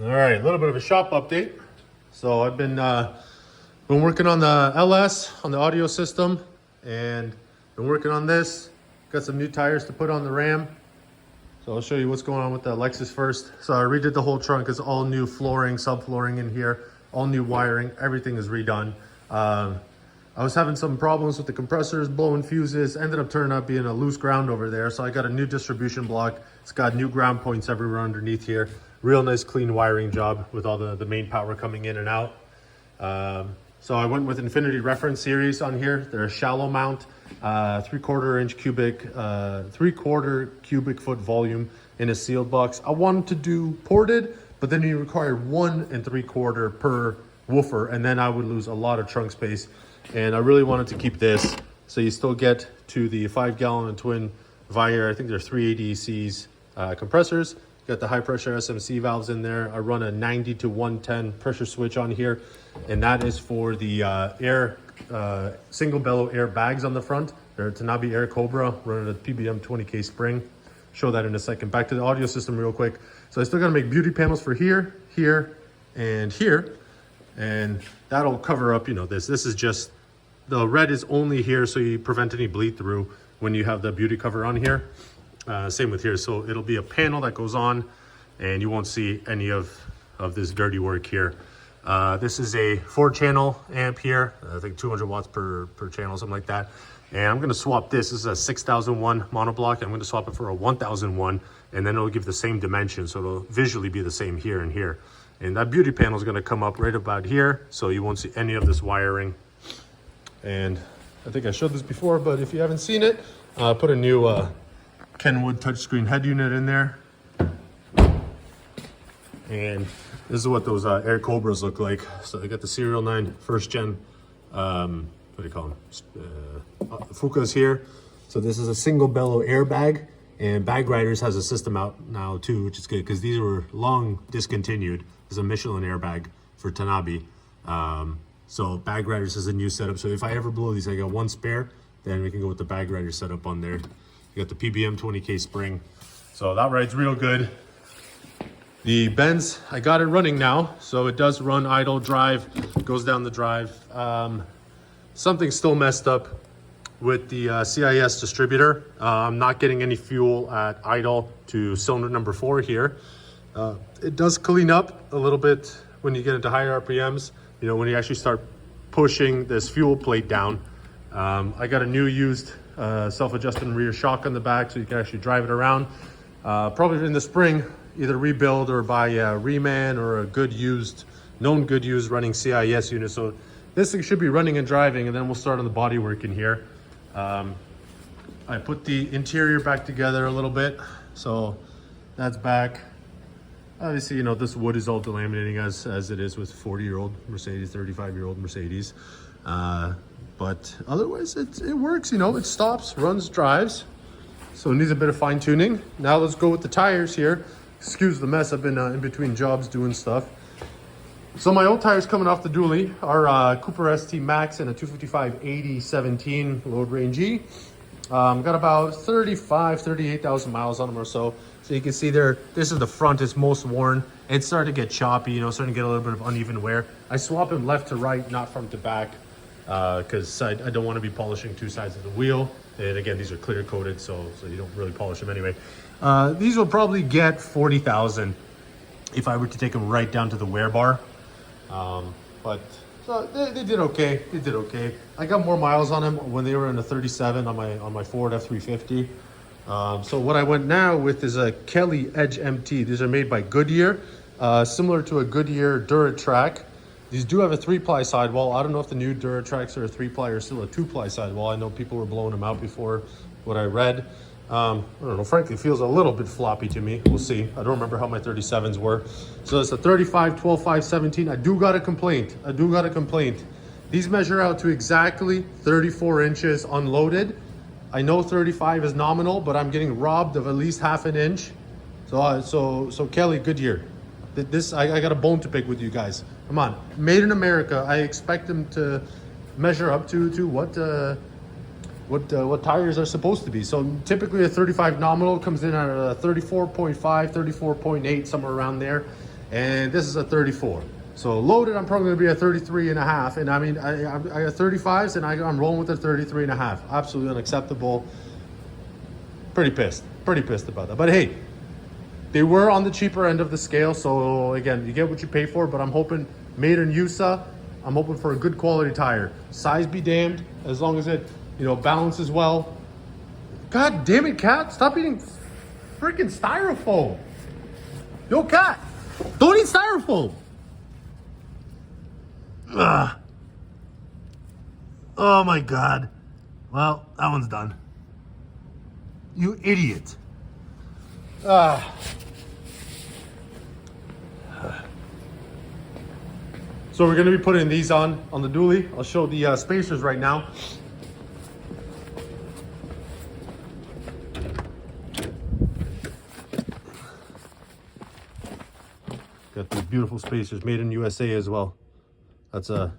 All right, a little bit of a shop update. So I've been working on the LS, on the audio system, and been working on this. Got some new tires to put on the Ram. So I'll show you what's going on with the Lexus first. So I redid the whole trunk. It's all new flooring, subflooring in here, all new wiring. Everything is redone. I was having some problems with the compressors, blowing fuses, ended up turning out being a loose ground over there. So I got a new distribution block. It's got new ground points everywhere underneath here. Real nice clean wiring job with all the main power coming in and out. So I went with Infinity Reference Series on here. They're a shallow mount, 3/4 cubic foot volume in a sealed box. I wanted to do ported, but then you require 1 3/4 per woofer, and then I would lose a lot of trunk space. And I really wanted to keep this, so you still get to the 5-gallon and twin Vire. I think they're 380 Cs compressors. Got the high pressure SMC valves in there. I run a 90 to 110 pressure switch on here, and that is for the single bellow air bags on the front. They're Tanabe Air Cobra, running a PBM 20K spring. Show that in a second. Back to the audio system real quick. So I still gotta make beauty panels for here, here, and here. And that'll cover up, this. This is just, the red is only here so you prevent any bleed through when you have the beauty cover on here. Same with here. So it'll be a panel that goes on and you won't see any of this dirty work here. This is a 4-channel amp here. I think 200 watts per channel, something like that. And I'm going to swap this. This is a 6001 monoblock. I'm going to swap it for a 1001, and then it'll give the same dimension. So it'll visually be the same here and here. And that beauty panel is going to come up right about here. So you won't see any of this wiring. And I think I showed this before, but if you haven't seen it, put a new Kenwood touchscreen head unit in there. And this is what those Air Cobras look like. So they got the Serial 9 first gen, what do you call them? Fukas here. So this is a single bellow airbag, and Bag Riders has a system out now too, which is good because these were long discontinued. There's a Michelin airbag for Tanabe. So Bag Riders has a new setup. So if I ever blow these, I got one spare, then we can go with the Bag Rider setup on there. You got the PBM 20K spring. So that rides real good. The Benz, I got it running now. So it does run idle, drive, goes down the drive. Something's still messed up with the CIS distributor. I'm not getting any fuel at idle to cylinder number 4 here. It does clean up a little bit when you get into higher RPMs. When you actually start pushing this fuel plate down. I got a new used self-adjusting rear shock on the back so you can actually drive it around. Probably in the spring, either rebuild or buy a Reman or a known good used running CIS unit. So this thing should be running and driving, and then we'll start on the body work in here. I put the interior back together a little bit. So that's back. Obviously, this wood is all delaminating as it is with 40-year-old Mercedes, 35-year-old Mercedes. But otherwise, it works, it stops, runs, drives. So it needs a bit of fine tuning. Now let's go with the tires here. Excuse the mess, I've been in between jobs doing stuff. So my old tires coming off the dually are Cooper ST Max and a 255/80/17 load range E. Got about 38,000 miles on them or so. So you can see there, this is the front, it's most worn. It's starting to get choppy, starting to get a little bit of uneven wear. I swap them left to right, not front to back, because I don't want to be polishing 2 sides of the wheel. And again, these are clear coated, so you don't really polish them anyway. These will probably get 40,000 if I were to take them right down to the wear bar. But so they did okay. They did okay. I got more miles on them when they were in a 37 on my Ford F350. So what I went now with is a Kelly Edge MT. These are made by Goodyear, similar to a Goodyear Duratrack. These do have a 3-ply sidewall. I don't know if the new Duratracks are a 3-ply or still a 2-ply sidewall. I know people were blowing them out before, what I read. I don't know, frankly, it feels a little bit floppy to me. We'll see. I don't remember how my 37s were. So it's a 35, 12, 5, 17. I do got a complaint. These measure out to exactly 34 inches unloaded. I know 35 is nominal, but I'm getting robbed of at least half an inch. So Kelly, Goodyear. I got a bone to pick with you guys. Come on, made in America. I expect them to measure up to what tires are supposed to be. So typically a 35 nominal comes in at a 34.5, 34.8, somewhere around there. and this is a 34. So loaded, I'm probably gonna be at 33 and a half. And I mean, I got 35s and I'm rolling with a 33 and a half. Absolutely unacceptable. Pretty pissed about that. But hey, they were on the cheaper end of the scale. So again, you get what you pay for, but I'm hoping made in USA. I'm hoping for a good quality tire. Size be damned, as long as it, you know, balances well. God damn it, cat. Stop eating freaking styrofoam. Yo, cat, don't eat styrofoam. Ugh. Oh my God. Well, that one's done. You idiot. So we're gonna be putting these on the dually. I'll show the spacers right now. Got these beautiful spacers made in USA as well. That's a